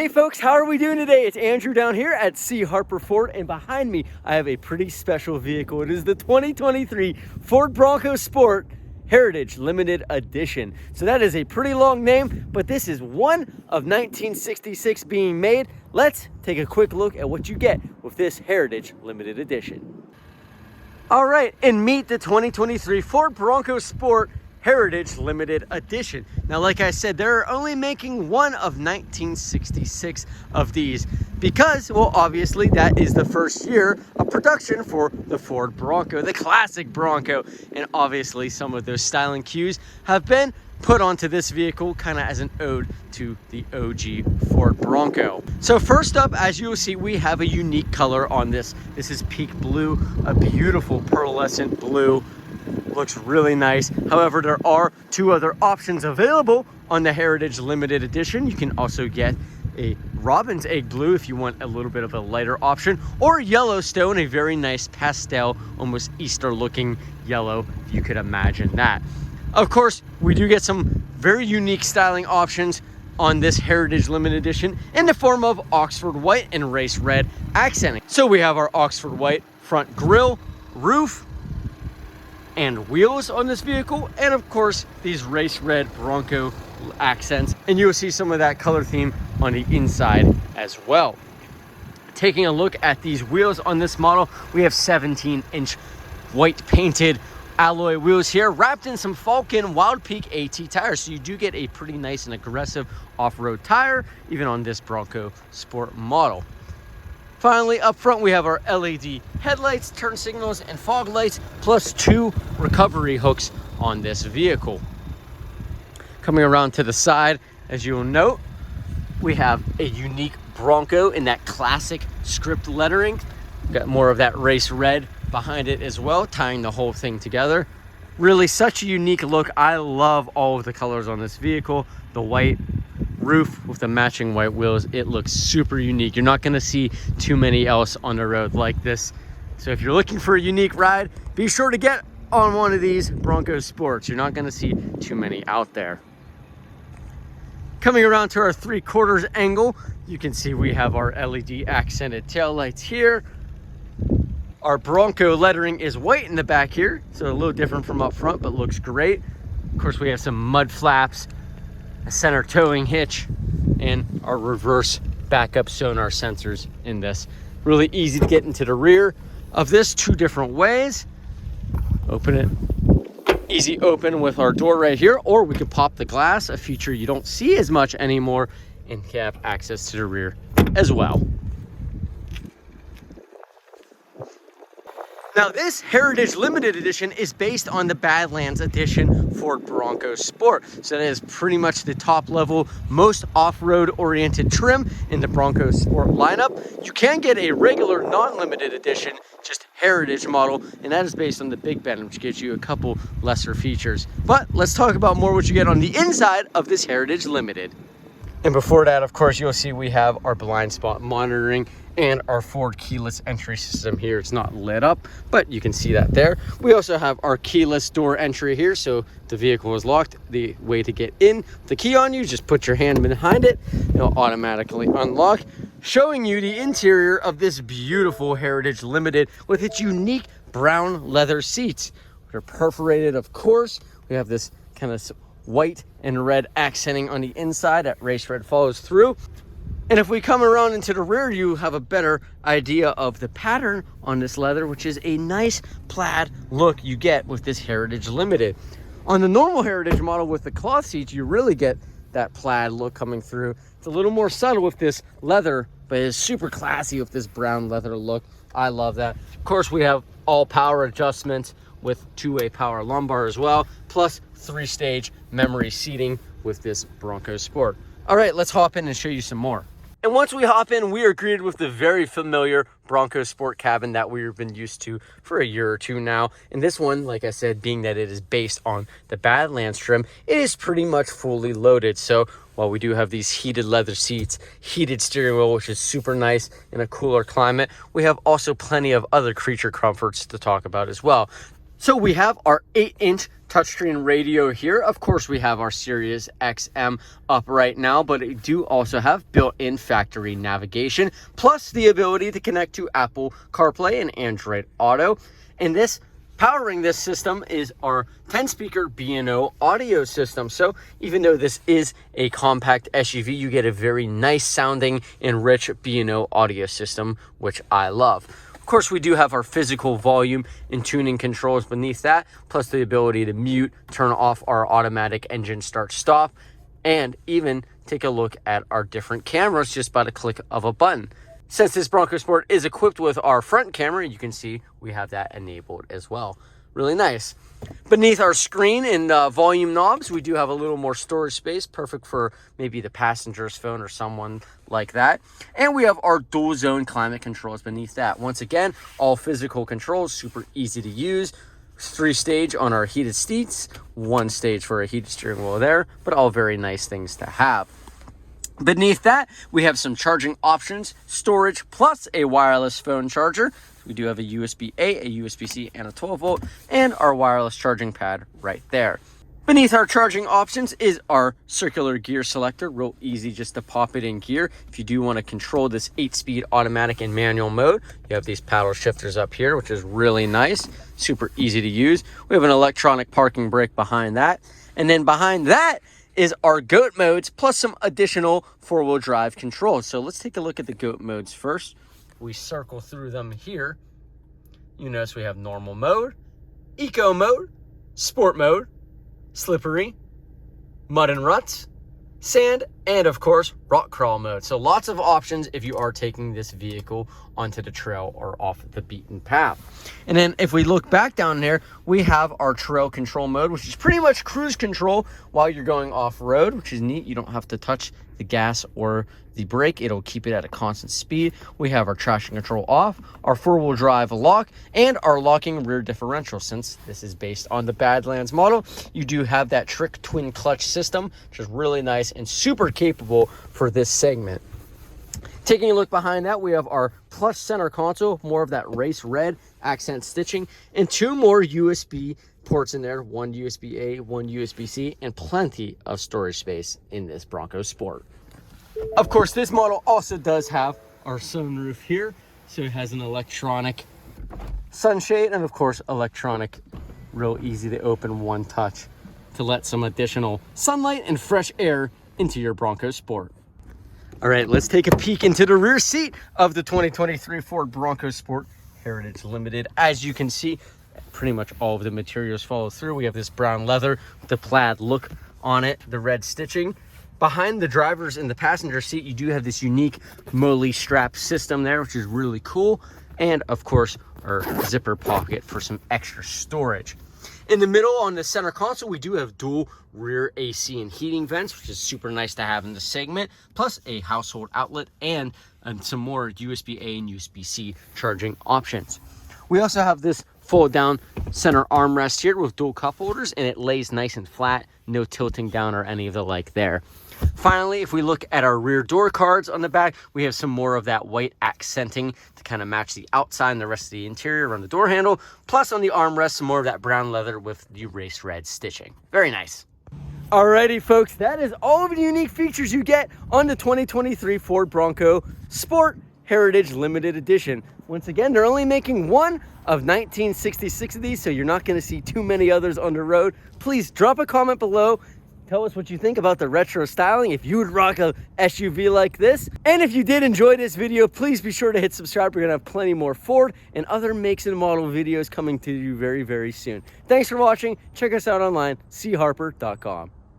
Hey folks, how are we doing today? It's Andrew down here at C. Harper Ford, and behind me I have a pretty special vehicle. It is the 2023 Ford Bronco Sport Heritage Limited Edition. So that is a pretty long name, but this is one of 1966 being made. Let's take a quick look at what you get with this Heritage Limited Edition. All right, and meet the 2023 Ford Bronco Sport Heritage Limited Edition. Now, like I said, they're only making one of 1966 of these because, well, obviously that is the first year of production for the Ford Bronco, the classic Bronco. And obviously some of those styling cues have been put onto this vehicle kind of as an ode to the OG Ford Bronco. So first up, as you will see, we have a unique color on this. This is peak blue, a beautiful pearlescent blue. Looks really nice. However, there are two other options available on the Heritage Limited Edition. You can also get a robin's egg blue if you want a little bit of a lighter option, or Yellowstone, a very nice pastel, almost Easter looking yellow, if you could imagine that. Of course, we do get some very unique styling options on this Heritage Limited Edition in the form of Oxford white and race red accenting. So we have our Oxford white front grille, roof, and wheels on this vehicle, and of course these race red Bronco accents, and you'll see some of that color theme on the inside as well. Taking a look at these wheels on this model, we have 17-inch white painted alloy wheels here, wrapped in some Falcon Wild Peak AT tires, so you do get a pretty nice and aggressive off-road tire even on this Bronco Sport model. Finally, up front, we have our LED headlights, turn signals, and fog lights, plus two recovery hooks on this vehicle. Coming around to the side, as you will note, we have a unique Bronco in that classic script lettering. We've got more of that race red behind it as well, tying the whole thing together. Really such a unique look. I love all of the colors on this vehicle. The white roof with the matching white wheels, it looks super unique. You're not going to see too many else on the road like this. So if you're looking for a unique ride, be sure to get on one of these Bronco Sports. You're not going to see too many out there. Coming around to our 3/4 angle, you can see we have our LED accented taillights here. Our Bronco lettering is white in the back here, so a little different from up front, but looks great. Of course, we have some mud flaps, a center towing hitch, and our reverse backup sonar sensors in this. Really easy to get into the rear of this two different ways. Open it, easy open with our door right here, or we could pop the glass, a feature you don't see as much anymore, and have access to the rear as well. Now, this Heritage Limited Edition is based on the Badlands Edition Ford Bronco Sport. So that is pretty much the top level, most off-road oriented trim in the Bronco Sport lineup. You can get a regular non-limited edition, just Heritage model, and that is based on the Big Bend, which gives you a couple lesser features. But let's talk about more what you get on the inside of this Heritage Limited. And before that, of course, you'll see we have our blind spot monitoring and our Ford keyless entry system here. It's not lit up, but you can see that there. We also have our keyless door entry here, so the vehicle is locked. The way to get in, the key on you, just put your hand behind it, it'll automatically unlock, showing you the interior of this beautiful Heritage Limited with its unique brown leather seats. They're perforated, of course. We have this kind of white and red accenting on the inside. That race red follows through. And if we come around into the rear, you have a better idea of the pattern on this leather, which is a nice plaid look you get with this Heritage Limited. On the normal Heritage model with the cloth seats, you really get that plaid look coming through. It's a little more subtle with this leather, but it's super classy with this brown leather look. I love that. Of course, we have all power adjustments with two-way power lumbar as well, plus 3-stage memory seating with this Bronco Sport. All right, let's hop in and show you some more. And once we hop in, we are greeted with the very familiar Bronco Sport cabin that we've been used to for a year or two now. And this one, like I said, being that it is based on the Badlands trim, it is pretty much fully loaded. So while we do have these heated leather seats, heated steering wheel, which is super nice in a cooler climate, we have also plenty of other creature comforts to talk about as well. So we have our 8-inch touchscreen radio here. Of course, we have our Sirius XM up right now, but it do also have built-in factory navigation, plus the ability to connect to Apple CarPlay and Android Auto. And powering this system is our 10-speaker B&O audio system. So even though this is a compact SUV, you get a very nice sounding and rich B&O audio system, which I love. Of course, we do have our physical volume and tuning controls beneath that, plus the ability to mute, turn off our automatic engine start-stop, and even take a look at our different cameras just by the click of a button. Since this Bronco Sport is equipped with our front camera, you can see we have that enabled as well. Really nice. Beneath our screen and volume knobs, we do have a little more storage space, perfect for maybe the passenger's phone or someone like that. And we have our dual zone climate controls beneath that. Once again, all physical controls, super easy to use. 3-stage on our heated seats, 1 stage for a heated steering wheel there, but all very nice things to have. Beneath that, we have some charging options, storage, plus a wireless phone charger. We do have a USB-A, a USB-C, and a 12-volt, and our wireless charging pad right there. Beneath our charging options is our circular gear selector, real easy just to pop it in gear. If you do want to control this 8-speed automatic and manual mode, you have these paddle shifters up here, which is really nice, super easy to use. We have an electronic parking brake behind that, and then behind that is our GOAT modes plus some additional 4-wheel drive controls. So let's take a look at the GOAT modes first. We circle through them here. You notice we have normal mode, eco mode, sport mode, slippery, mud and ruts, sand, and of course, rock crawl mode. So lots of options if you are taking this vehicle onto the trail or off the beaten path. And then if we look back down there, we have our trail control mode, which is pretty much cruise control while you're going off-road, which is neat. You don't have to touch the gas or the brake. It'll keep it at a constant speed. We have our traction control off, our 4-wheel drive lock, and our locking rear differential. Since this is based on the Badlands model, you do have that trick twin clutch system, which is really nice and super capable for this segment. Taking a look behind that, we have our plush center console, more of that race red accent stitching, and 2 more USB ports in there, 1 USB-A, 1 USB-C, and plenty of storage space in this Bronco Sport. Of course, this model also does have our sunroof here, so it has an electronic sunshade and of course electronic, real easy to open, one touch to let some additional sunlight and fresh air into your Bronco Sport. All right, let's take a peek into the rear seat of the 2023 Ford Bronco Sport Heritage Limited. As you can see, pretty much all of the materials follow through. We have this brown leather with the plaid look on it, the red stitching. Behind the driver's and the passenger seat, you do have this unique Moly strap system there, which is really cool. And of course, our zipper pocket for some extra storage. In the middle on the center console, we do have dual rear AC and heating vents, which is super nice to have in the segment, plus a household outlet and some more USB-A and USB-C charging options. We also have this fold down center armrest here with dual cup holders, and it lays nice and flat, no tilting down or any of the like there. Finally, if we look at our rear door cards on the back, we have some more of that white accenting to kind of match the outside and the rest of the interior around the door handle. Plus on the armrest, some more of that brown leather with the race red stitching. Very nice. Alrighty, folks, that is all of the unique features you get on the 2023 Ford Bronco Sport Heritage Limited Edition. Once again, they're only making one of 1966 of these, so you're not going to see too many others on the road. Please drop a comment below. Tell us what you think about the retro styling, if you would rock a SUV like this. And if you did enjoy this video, please be sure to hit subscribe. We're gonna have plenty more Ford and other makes and model videos coming to you very, very soon. Thanks for watching. Check us out online, charper.com.